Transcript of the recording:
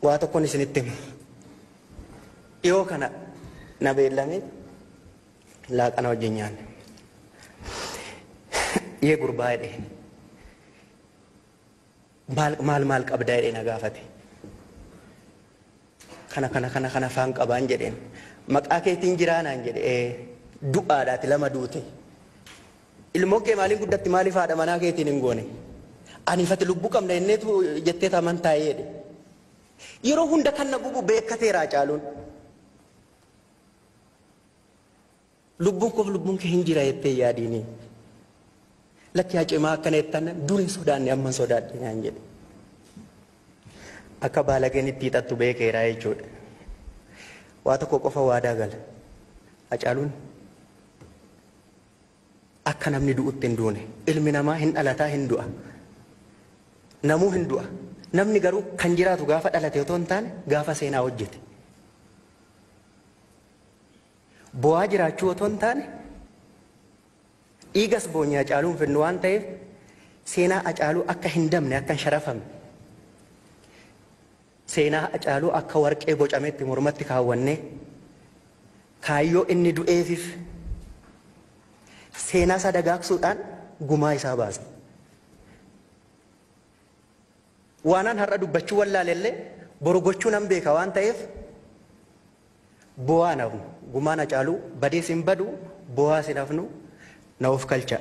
waa tokkoon isinitti himu. Dhiyoo kana na beellamee laaqana wajjin nyaanne. Yee gurbaa jedheen maal qabdaa jedhee na gaafate. Kana faan qabaan jedheen maqaa keetiin jiraanaan jedhe du'aadhaati lama duute. Ilmoo kee maaliin guddatti maaliif haadha manaa keetiin hin goone? Ani ifatti lubbuu qabna inneetu jettee amantaa jedhe. Yeroo hunda kan na gubu beekateeraa caaluun. Lubbuun koof lubbuun kee hin jira jettee yaadiini. Lakki haa cimaa akkana jettan dur hin sodaanne amma sodaadhe naan jedhe. Akka baalageen itti hixattu beekeeraa jechuudha. Waa tokko qofa waadaa gala. Hacaaluun akka namni du'utti hin duune. Ilmi namaa hin dhalataa hin du'a. Namuu hin du'a. Namni garuu kan jiraatu gaafa dhalate otoo hin taane gaafa seenaa hojjete. Bu'aa jiraachuu otoo hin taane dhiigas boonye Hacaaluun fennu waan ta'eef seenaa Hacaaluu akka hin dabne akka hin sharafamne. Seenaa Hacaaluu akka warqee bocametti mormatti kaawwannee kaayyoo inni du'eefif seenaa isaa dagaagsuudhaan gumaa isaa baasne. Waanaan har'a dubbachuu wallaalellee boru gochuu nan beeka waan ta'eef bu'aa nafnu gumaan Hacaaluu badees hin badu bu'aa sin hafnu na of kalcha.